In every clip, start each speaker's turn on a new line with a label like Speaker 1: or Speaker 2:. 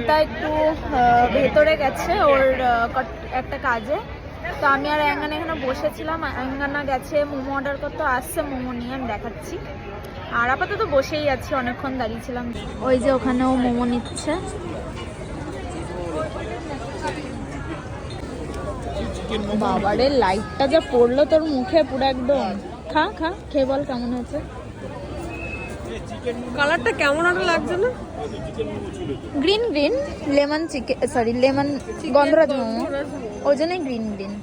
Speaker 1: নমিতা একটু ভেতরে গেছে ওর একটা কাজে, তো আমি আর অ্যাঙ্গানা এখানে বসেছিলাম। অ্যাঙ্গানা গেছে মোমো অর্ডার করতে, আসছে মোমো নিয়ে, আমি দেখাচ্ছি। আর আপাতত বসেই আছি, অনেকক্ষণ দাঁড়িয়েছিলাম। ওই যে ওখানেও মোমো নিচ্ছে। বাবারে লাইটটা যা পড়লো তোর মুখে পুরো একদম। খা খা, খেয়ে বল কেমন হয়েছে।
Speaker 2: কালারটা কেমন একটা লাগছে না?
Speaker 1: Green green lemon chicken, sorry lemon গন্ধরাজ মোমো, ওই জন্যই গ্রিন গ্রিন।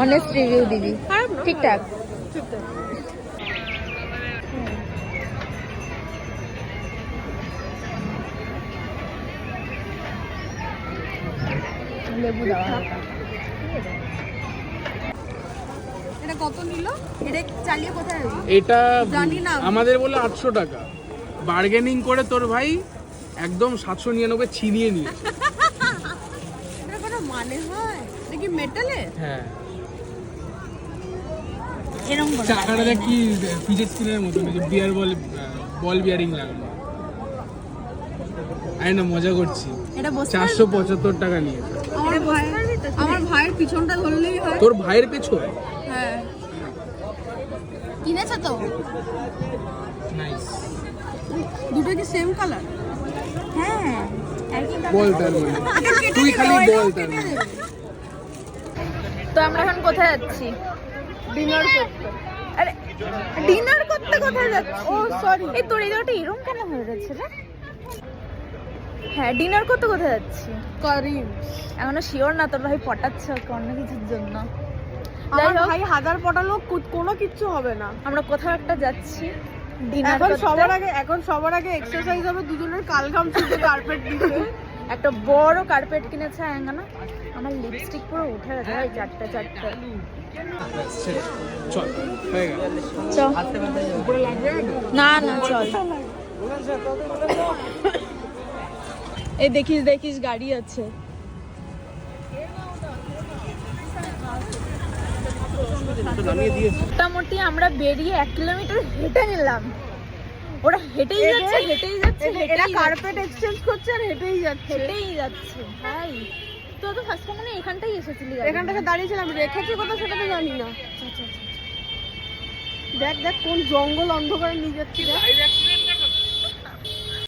Speaker 1: অনেস্ট রিভিউ দিবি, ঠিকঠাক। লেবু দেওয়া হালকা।
Speaker 2: এটা কত নিল? এটা চালিয়ে কোথায় যাবি?
Speaker 3: এটা
Speaker 2: জানি না।
Speaker 3: আমাদের বলে 800 টাকা, বার্গেনিং করে তোর ভাই একদম 799 ছিনিয়ে নিয়ে।
Speaker 2: এটা কোনো মানে হয়? এটা কি মেটালে?
Speaker 3: হ্যাঁ,
Speaker 1: এরকম করে
Speaker 3: চাকাটা দেখ কি ফিজেট স্পিনের মতো, বিয়ার বল বিয়ারিং লাগানো। আরে না, মজা করছি।
Speaker 2: এটা বসে
Speaker 3: 475 টাকা নিয়ে।
Speaker 2: আমার ভাইয়ের পিছনটা ধরলেই হয়।
Speaker 3: তোর ভাইয়ের পেছন?
Speaker 2: হ্যাঁ, কিনেছে তো।
Speaker 3: নাইস।
Speaker 2: দুটো কি সেম কালার?
Speaker 1: হ্যাঁ
Speaker 3: বল তার মানে, তুই খালি বল তার মানে।
Speaker 1: তো আমরা এখন কোথায় যাচ্ছি?
Speaker 2: ডিনার করতে।
Speaker 1: আরে ডিনার করতে কোথায় যাচ্ছি? ও সরি, এই তোর এই জায়গাটা এরকম কেন হয়ে যাচ্ছে রে? হ্যাঁ, ডিনার করতে কোথায় যাচ্ছি?
Speaker 2: করিম।
Speaker 1: এখনো শিওর না, তোর ভাই পটাচ্ছে ওকে অন্য কিছুর জন্য।
Speaker 2: আমার ভাই হাজার পটালো, কোনো কিচ্ছু হবে না।
Speaker 1: আমরা কোথাও একটা যাচ্ছি ডিনার
Speaker 2: এখন
Speaker 1: করতে।
Speaker 2: সবার আগে এক্সারসাইজ হবে, দুজনের কালঘাম ছুটে কার্পেট দিতে।
Speaker 1: একটা বড় কার্পেট কিনেছে অ্যাঙ্গানা। আমার লিপস্টিক পুরো উঠে গেছে ভাই, চারটে।
Speaker 3: চল, হয়ে গেল।
Speaker 1: চল
Speaker 3: উপরে লাগবে
Speaker 1: না না, চল। এই দেখিস গাড়ি আছে। মোটামুটি আমরা বেরিয়ে 1 কিলোমিটার হেঁটে নিলাম। ওরা হেঁটেই যাচ্ছে
Speaker 2: এটা কার্পেট এক্সচেঞ্জ করছে আর হেঁটেই যাচ্ছে।
Speaker 1: ভাই তো ফার্স্ট মানে এখানটাই এসেছিলি?
Speaker 2: এখান থেকে দাঁড়িয়েছিলাম, রেখেছি কোথাও সেটা তো জানি না। দেখ কোন জঙ্গল অন্ধকারে নিয়ে যাচ্ছি।